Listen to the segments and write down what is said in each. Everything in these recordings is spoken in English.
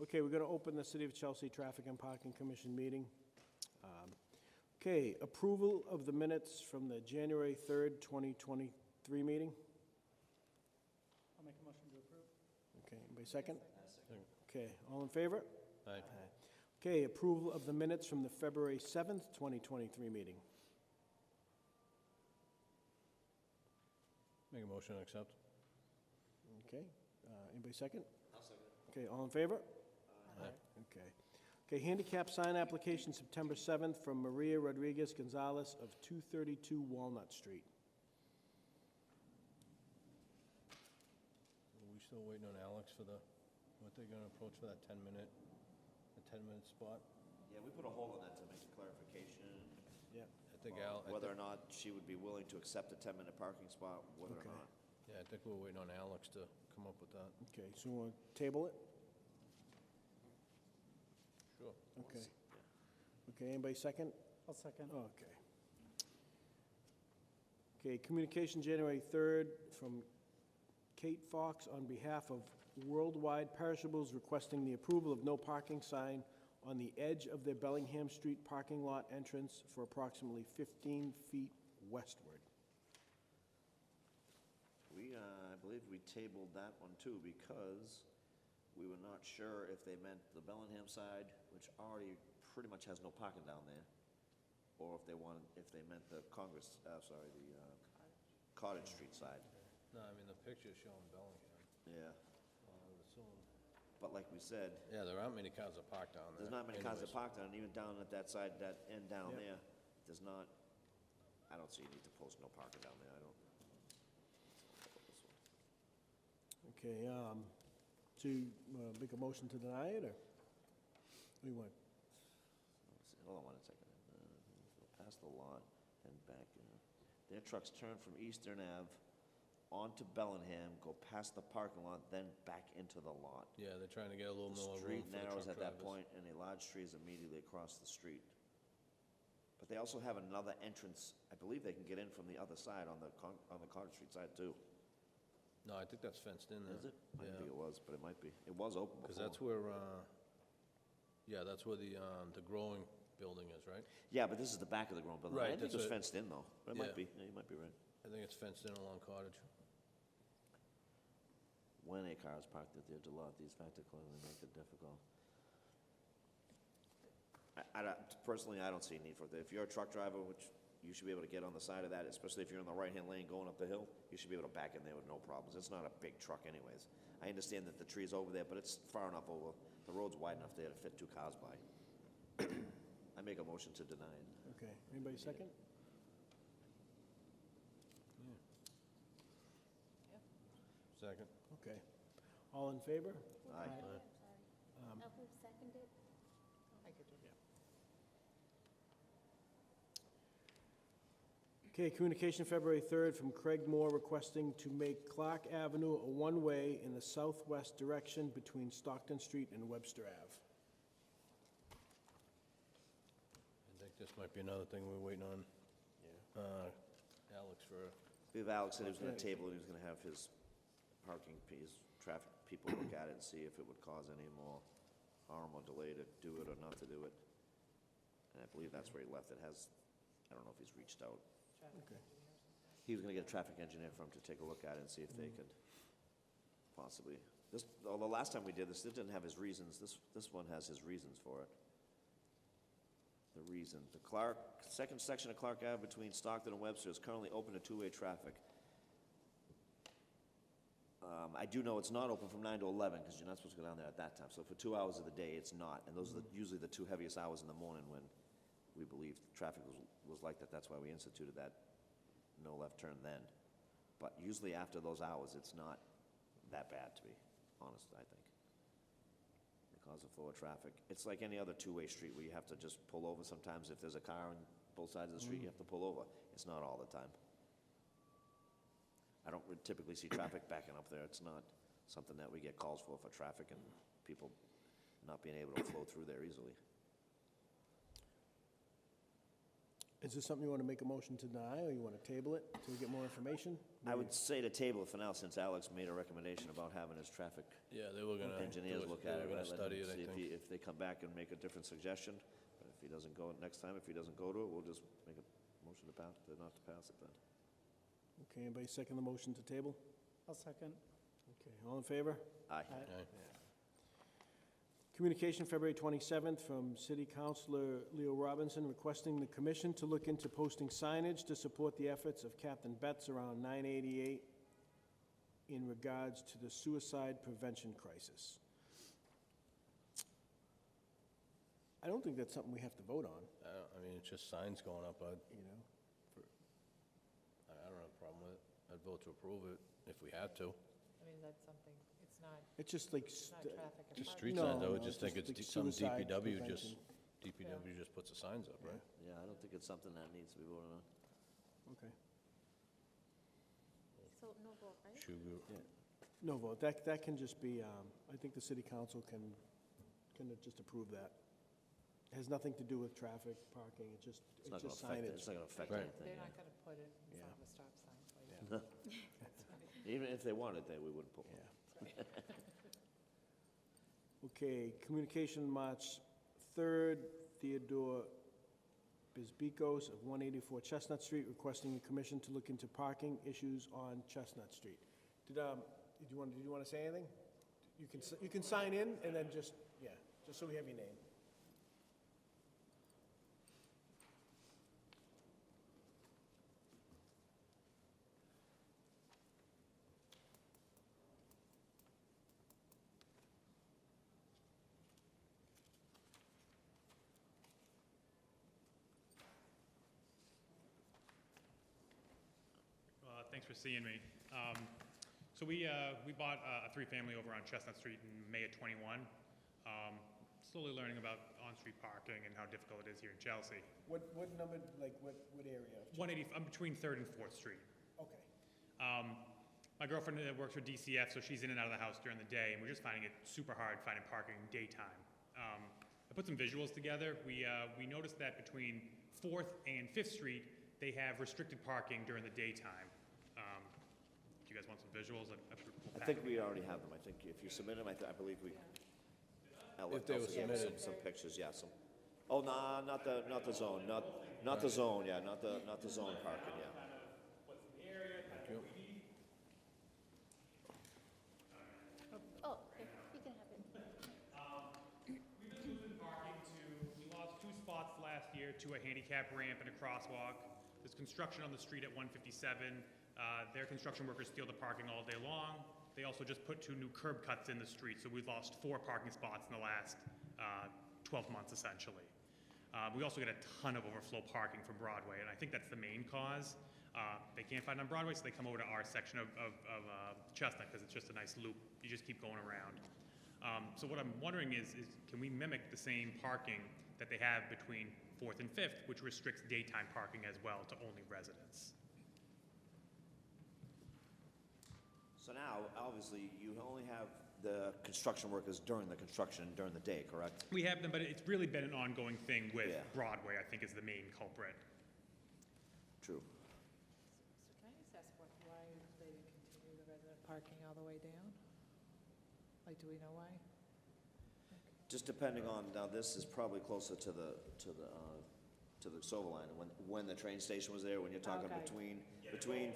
Okay, we're going to open the City of Chelsea Traffic and Parking Commission meeting. Okay, approval of the minutes from the January 3rd, 2023 meeting. I'll make a motion to approve. Okay, anybody second? Okay, all in favor? Aye. Okay, approval of the minutes from the February 7th, 2023 meeting. Make a motion to accept. Okay, anybody second? I'll second. Okay, all in favor? Aye. Okay. Okay, handicap sign application September 7th from Maria Rodriguez Gonzalez of 232 Walnut Street. Are we still waiting on Alex for what they're gonna approach for that 10-minute spot? Yeah, we put a hold on that to make a clarification, Yeah. I think Al, whether or not she would be willing to accept a 10-minute parking spot, whether or Okay. not. yeah, I think we're waiting on Alex to come up with that. Okay, so we want to table it? Sure. Okay. Okay, anybody second? I'll second. Okay. Okay, communication January 3rd from Kate Fox on behalf of Worldwide Perishables requesting the approval of no parking sign on the edge of their Bellingham Street parking lot entrance for approximately 15 feet westward. I believe we tabled that one too, because we were not sure if they meant the Bellingham side, which already pretty much has no parking down there, or if they meant the Cottage Street side. No, I mean, the picture's showing Bellingham. Yeah, I would assume. but like we said, Yeah, there aren't many cars that park down there. there's not many cars that anyways. park down, and even down at that side, that end down Yep. there, there's not, I don't see a need to post no parking down there, I don't. Okay, so you make a motion to deny it, or what do you want? Hold on one second. Past the lot and back. Their trucks turn from Eastern Ave onto Bellingham, go past the parking lot, then back into the lot. Yeah, they're trying to get a little The more room street for the narrows truck at that drivers. point, and a large tree is immediately across the street. But they also have another entrance. I believe they can get in from the other side on the Cottage Street side too. No, I think that's fenced in there. Is it? I didn't Yeah. think it was, but it might be. It was open before. Because that's where, yeah, that's where the growing building is, right? Yeah, but this is the back of the grown building. Right, I didn't think it was that's fenced in though. But it Yeah. might be. Yeah, you might be right. I think it's fenced in along Cottage. When a car is parked at the edge of the lot, these factors clearly make it difficult. Personally, I don't see a need for it. If you're a truck driver, which you should be able to get on the side of that, especially if you're in the right-hand lane going up the hill, you should be able to back in there with no problems. It's not a big truck anyways. I understand that the tree's over there, but it's far enough over. The road's wide enough there to fit 2 cars by. I make a motion to deny it. Okay, anybody second? Second. Okay. All in favor? Aye. Who seconded? I could do Okay, communication February 3rd from Craig Moore requesting to make Clark Avenue a one-way in the southwest direction between Stockton Street and Webster Ave. I think this might be another thing we're waiting on Alex for. We have Alex said he was gonna Okay. table it, he was gonna have his traffic people look at it and see if it would cause any more harm or delay to do it or not to do it. And I believe that's where he left it. I don't know if he's reached out. Okay. He was gonna get a traffic engineer for him to take a look at it and see if they could possibly, although last time we did this, it didn't have his reasons. This one has his reasons for it. The reason, second section of Clark Ave between Stockton and Webster is currently open to two-way traffic. I do know it's not open from 9 to 11, because you're not supposed to go down there at that time. So for 2 hours of the day, it's not, and those are usually the 2 heaviest hours in the morning when we believe traffic was like that. That's why we instituted that no left turn then. But usually after those hours, it's not that bad, to be honest, I think. It causes a flow of traffic. It's like any other two-way street where you have to just pull over sometimes. If there's a car on both sides of the street, you have to pull over. It's not all the time. I don't typically see traffic backing up there. It's not something that we get calls for traffic and people not being able to flow through there easily. Is this something you want to make a motion to deny, or you want to table it till we get more information? I would say to table it for now, since Alex made a recommendation about having his traffic Yeah, they were gonna. engineers look at it. They were right? gonna Let study him it, I see think. if they come back and make a different suggestion. But if he doesn't go next time, if he doesn't go to it, we'll just make a motion to pass, not to pass it then. Okay, anybody second the motion to table? I'll second. Okay, all in favor? Aye. Aye. Communication, February 27th, from City Councilor Leo Robinson requesting the commission to look into posting signage to support the efforts of Captain Betts around 988 in regards to the suicide prevention crisis. I don't think that's something we have to vote on, I mean, it's just signs going up. you know? I don't have a problem with it. I'd vote to approve it if we had to. I mean, that's something, it's not, It's just like, it's not traffic and Just parking. street signs, I No, would no, just think just it's like some suicide DPW prevention. DPW just puts the signs up, right? Yeah, I don't think it's something that needs to be voted on. okay. So no vote, right? Should we- No vote, that can just be, I think the city council can just approve that. It has nothing to do with traffic, parking, it's just It's not gonna affect, signage. it's not gonna affect Right. anything. They're yeah. not gonna put it in front of a stop sign, so Yeah. yeah. Even if they wanted, we wouldn't put one. Yeah. Okay, communication, March 3rd, Theodore Bisbikos of 184 Chestnut Street requesting the commission to look into parking issues on Chestnut Street. Did you want to say anything? You can sign in and then just so we have your name. Thanks for seeing me. So we bought a three-family over on Chestnut Street in May of '21. Slowly learning about on-street parking and how difficult it is here in Chelsea. What number, like what area? 180, I'm between 3rd and 4th Street. Okay. My girlfriend works for DCF, so she's in and out of the house during the day, and we're just finding it super hard finding parking daytime. I put some visuals together. We noticed that between 4th and 5th Street, they have restricted parking during the daytime. Do you guys want some visuals? I think we already have them. I think if you submit them, I believe we. If they were Elsa gave us submitted. some pictures, yeah, some. Oh, nah, not the zone, not the zone, yeah, not the zone parking, yeah. Thank you. Oh, okay, you can have it. We've been losing parking we lost 2 spots last year to a handicap ramp and a crosswalk. There's construction on the street at 157. Their construction workers steal the parking all day long. They also just put 2 new curb cuts in the street, so we've lost 4 parking spots in the last 12 months, essentially. We also get a ton of overflow parking from Broadway, and I think that's the main cause. They can't find it on Broadway, so they come over to our section of Chestnut, because it's just a nice loop. You just keep going around. So what I'm wondering is can we mimic the same parking that they have between 4th and 5th, which restricts daytime parking as well to only residents? So now, obviously, you only have the construction workers during the construction, during the day, correct? We have them, but it's really been an ongoing thing with Yeah. Broadway, I think, is the main culprit. True. So can I just ask why they didn't continue the resident parking all the way down? Like, do we know why? Just depending on, now this is probably closer to the Silver Line, when the train station was there, when you're talking Okay. between.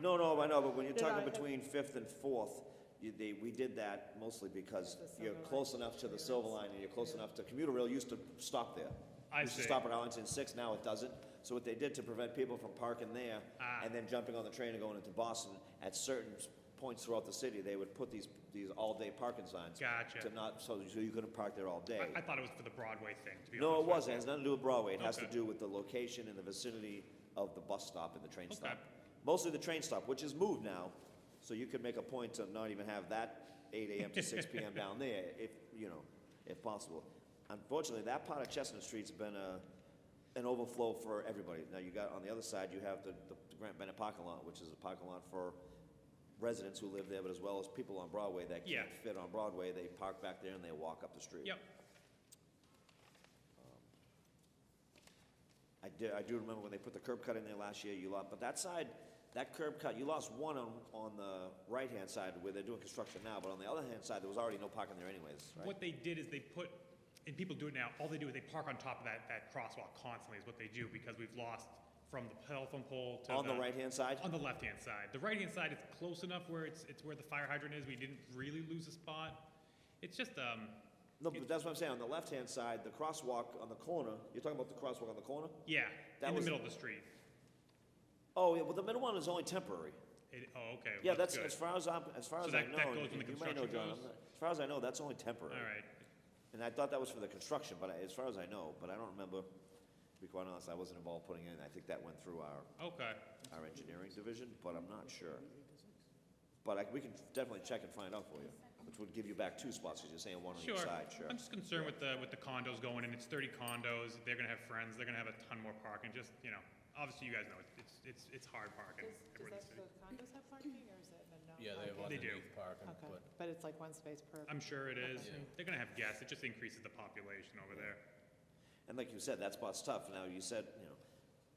No, I know, but when you're They're talking not- between 5th and 4th, we did that mostly because The you're Silver close Line. enough to the Silver Line and you're close enough to, commuter rail used to stop there. I Used to see. stop at Arlington 6, now it doesn't. So what they did to prevent people from parking there Ah. and then jumping on the train and going into Boston, at certain points throughout the city, they would put these all-day parking signs. Gotcha. To not, so you couldn't park there all day. I thought it was for the Broadway thing, to be honest. No, it with wasn't. It you. has nothing to do with Broadway. It has to Okay. do with the location and the vicinity of the bus stop and the train Okay. stop. Mostly the train stop, which is moved now, so you could make a point to not even have that 8 AM to 6 PM down there, if possible. Unfortunately, that part of Chestnut Street's been an overflow for everybody. Now, you got, on the other side, you have the Grant Bennett parking lot, which is a parking lot for residents who live there, but as well as people on Broadway that Yeah. can't fit on Broadway, they park back there and they walk up the street. Yep. I do remember when they put the curb cut in there last year, you lost, but that side, that curb cut, you lost one on the right-hand side where they're doing construction now, but on the other hand side, there was already no parking there anyways, right? What they did is they put, and people do it now, all they do is they park on top of that crosswalk constantly is what they do, because we've lost from the telephone pole to On the right-hand side? On the left-hand side. The right-hand side is close enough where it's where the fire hydrant is. We didn't really lose a spot. It's just, No, but that's what I'm saying, on the left-hand side, the crosswalk on the corner, you're talking about the crosswalk on the corner? yeah, That in the was- middle of the street. Oh, yeah, well, the middle one is only temporary. Oh, okay. Yeah, well, that's, good. as far as I know, that goes when the you may know, construction John, goes? as far as I know, that's only temporary. All right. And I thought that was for the construction, but as far as I know, but I don't remember, to be quite honest, I wasn't involved putting it in. I think that went through our Okay. engineering division, but I'm not sure. But we can definitely check and find out for you, which would give you back 2 spots, because you're saying one on each Sure. side, sure. I'm just concerned with the condos going in. It's 30 condos. They're gonna have friends. They're gonna have a ton more parking. Just, you know, obviously you guys know it's hard parking Does everywhere in the that, city. the condos have parking, or is it a no? Yeah, they have They do. underneath parking, Okay, but but it's like one space per. I'm sure it is. Yeah. They're gonna have guests. It just increases the population over there. And like you said, that spot's tough. Now, you said,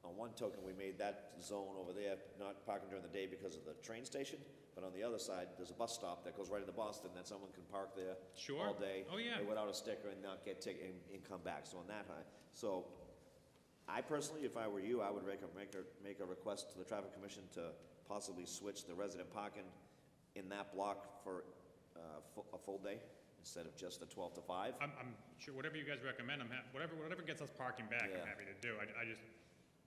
on one token, we made that zone over there not parking during the day because of the train station, but on the other side, there's a bus stop that goes right into Boston, that someone can park there Sure. all day. Oh, yeah. Without a sticker and not get ticket and come back, so on that high. So, I personally, if I were you, I would make a request to the traffic commission to possibly switch the resident parking in that block for a full day, instead of just the 12 to 5. I'm sure whatever you guys recommend, whatever gets us parking back, Yeah. I'm happy to do. I just,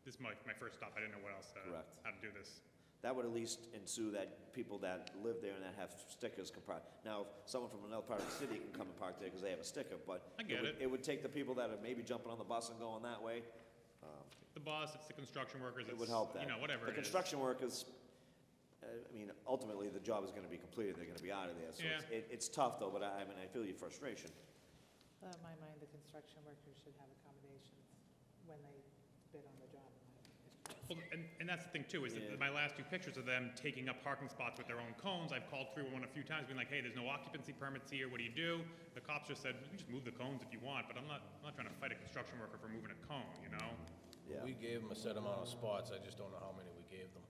this is my first stop. I didn't know what else, Correct. how to do this. That would at least ensue that people that live there and that have stickers can park. Now, if someone from another part of the city can come and park there because they have a sticker, but I get it. It would take the people that are maybe jumping on the bus and going that way. The boss, it's the construction workers, It it's, would help that. you know, whatever The it is. construction workers, ultimately, the job is gonna be completed, they're gonna be out of there. So it's tough though, but I feel your frustration. In my mind, the construction workers should have accommodations when they bid on the job, in my opinion. Well, and that's the thing too, is Yeah. that my last 2 pictures of them taking up parking spots with their own cones, I've called through one a few times, being like, hey, there's no occupancy permits here, what do you do? The cops just said, you can just move the cones if you want, but I'm not trying to fight a construction worker for moving a cone, you know? Yeah. we gave them a set amount of spots, I just don't know how many we gave them.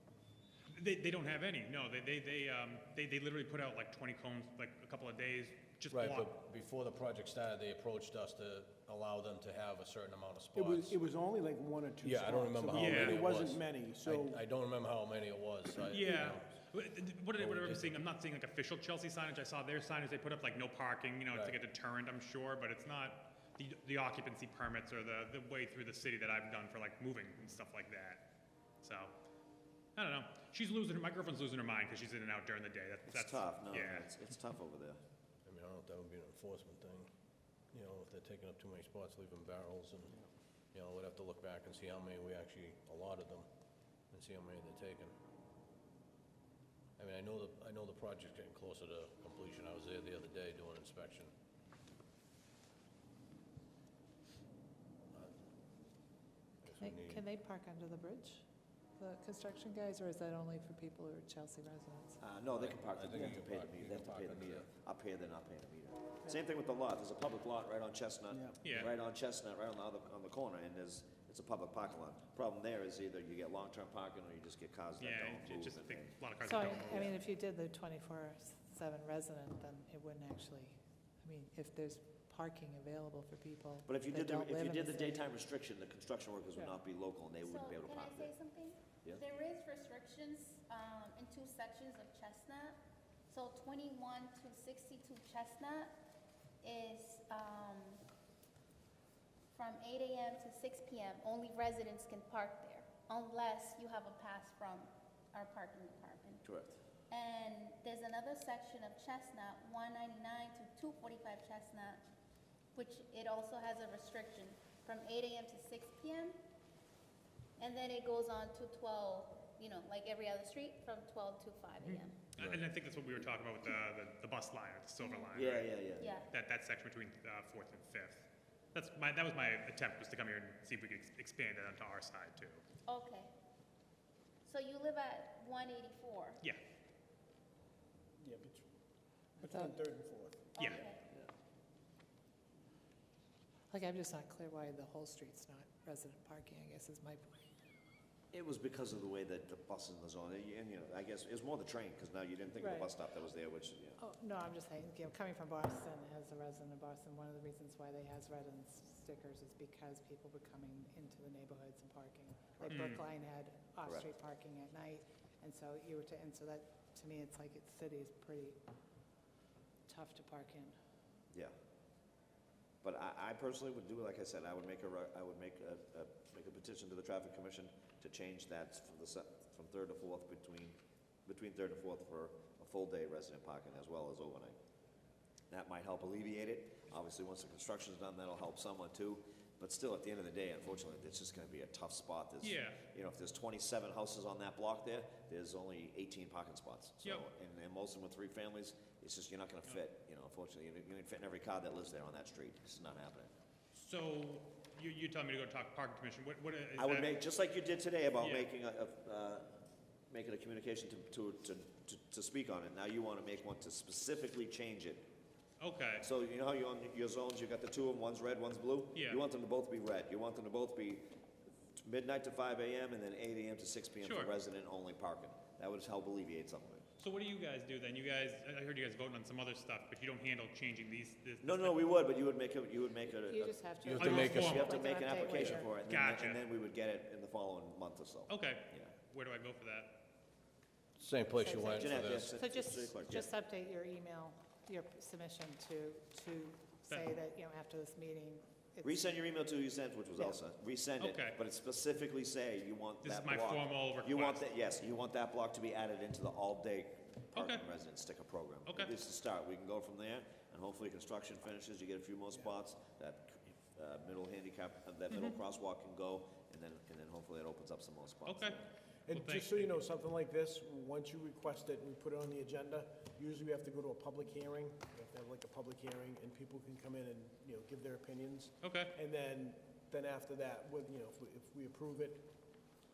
They don't have any, no, they literally put out like 20 cones, like a couple of days, just Right, block. but before the project started, they approached us to allow them to have a certain amount of It spots. was only like 1 or 2 Yeah, I don't remember spots. how many It it wasn't was. many, so, I don't remember how many it was. Yeah. Whatever we I'm did. seeing, I'm not seeing like official Chelsea signage. I saw their signage, they put up like no parking, you know, it's like a deterrent, I'm sure, but it's not the occupancy permits or the way through the city that I've done for like moving and stuff like that. So, I don't know. My girlfriend's losing her mind because she's in and out during the day. It's tough, no, Yeah. it's tough over there. I mean, I don't know if that would be an enforcement thing, if they're taking up too many spots, leaving barrels, and, we'd have to look back and see how many we actually allotted them, and see how many they're taking. I mean, I know the project's getting closer to completion, I was there the other day doing inspection. I guess we need- Can they park under the bridge, the construction guys, or is that only for people who are Chelsea residents? No, they can park, I they think have you to can pay park- the you meter, they have can to pay park the under meter. Up here, they're not paying the meter. Same thing with the lot, there's a public lot right on Chestnut. Yeah. Right on Chestnut, right on the corner, and it's a public parking lot. Problem there is either you get long-term parking or you just get cars that Yeah, don't it's move. just, I and think they- a lot of cars So, don't move. I mean, if you did the 24/7 resident, then it wouldn't actually, if there's parking available for people But if you that did the, don't if live you in did the the city. daytime restriction, the construction workers would Yeah. not be local and they So wouldn't be able to can I park say there. something? Yeah. There is restrictions in 2 sections of Chestnut. So 21 to 62 Chestnut is from 8 a.m. to 6 p.m. Only residents can park there unless you have a pass from our parking department. Correct. And there's another section of Chestnut, 199 to 245 Chestnut, which it also has a restriction from 8 a.m. to 6 p.m. And then it goes on to 12, like every other street, from 12 to 5 a.m. And I think that's what we were talking about with the bus line, or the silver line, Yeah, right? yeah. Yeah. That section between 4th and 5th. That was my attempt, was to come here and see if we could expand it onto our side too. Okay. So you live at 184? Yeah, yeah, between 3rd and 4th. yeah. Okay. Like, I'm just not clear why the whole street's not resident parking, I guess is my point. It was because of the way that the buses was on, and, you know, I guess it was more the train, because now you didn't think of the Right. bus stop that was there, which, you know. Oh, no, I'm just saying, you know, coming from Boston, as a resident of Boston, one of the reasons why they has residence stickers is because people were coming into the neighborhoods and parking. Like Brookline had off-street parking at night, and so you were and so that, to me, it's like, the city is pretty tough to park in. Yeah. But I personally would do, like I said, I would make make a petition to the traffic commission to change that from third to fourth between third and fourth for a full day resident parking as well as overnight. That might help alleviate it. Obviously, once the construction's done, that'll help someone too. But still, at the end of the day, unfortunately, it's just gonna be a tough spot. There's, Yeah. you know, if there's 27 houses on that block there, there's only 18 parking spots. So, Yep. and most of them with 3 families, it's just, you're not gonna fit, you know, unfortunately. You ain't fitting every car that lives there on that street. It's just not happening. So, you telling me to go talk to parking commission, what is that? I would make, just like you did today about Yeah. making a communication to speak on it. Now you wanna make one to specifically change it. Okay, So you know how you on your zones, you got the 2 of them, one's red, one's blue? Yeah. You want them to both be red. You want them to both be midnight to 5 AM and then 8 AM to 6 PM for Sure. resident-only parking. That would help alleviate some of it. so what do you guys do then? You guys, I heard you guys voting on some other stuff, but you don't handle changing this? No, we would, but you would make a, You just have to. You have to make a- you have to Like make an update application later. for it. Gotcha. And then we would get it in the following month or so. Okay, Yeah. where do I go for that? Same place you went for Jeanette, this. yes, So just, City Clerk, yeah. just update your email, your submission to say that, you know, after this meeting. it's- Resend your email to you sent, which was Yeah. Elsa. Resend it, Okay. but it specifically say you want This is that my block. formal request. You want that, yes, you want that block to be added into the all-day parking Okay. resident sticker program. Okay. This is the start. We can go from there, and hopefully construction finishes, you get a few more spots, that middle handicap, that middle crosswalk can go, and then hopefully it opens up some more spots. Okay. And Well, thank- just so you know, something like this, once you request it and we put it on the agenda, usually we have to go to a public hearing. We have to have like a public hearing, and people can come in and, you know, give their opinions. Okay, And then after that, with, you know, if we approve it,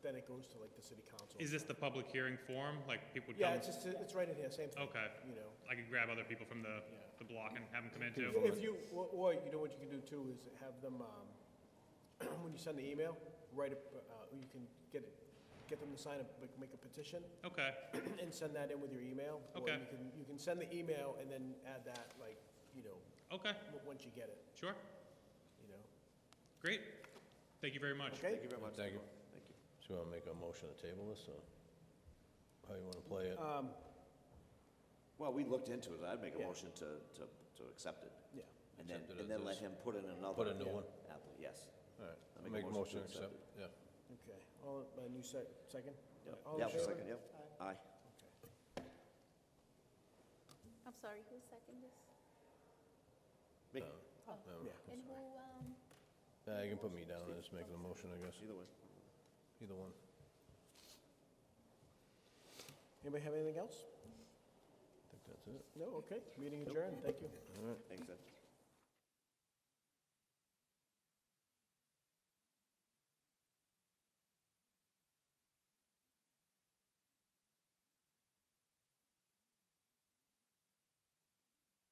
then it goes to like the city council. is this the public hearing form, like people would Yeah, come? it's just, it's right in here, same thing, Okay, you know. I could grab other people from the block and have them come in too? If you, or you know what you can do too, is have them, when you send the email, write a, you can get them to sign make a petition, Okay, and send that in with your email. Okay. Or you can send the email and then add that, like, you know, okay, once you get it, sure, you know. great. Thank you very much. Okay? Thank you very much. Thank you. Thank you. So you wanna make a motion to table this, or how you wanna play it? Well, we looked into it. I'd make a Yeah. motion to accept it. Yeah. And then, Accept it and as then let is. him put in another. Put a new one? Yes. All right, I'll make a motion to accept, yeah. Okay, new second? Yep. All in Yeah, favor? second, yep. Aye. I'm sorry, who seconded this? Me, Yeah. And who, Yeah, you can put me down as making a motion, I guess, either way. either one. Anybody have anything else? I think that's it. No, okay, meeting adjourned, thank you. All right. Thanks, Ed.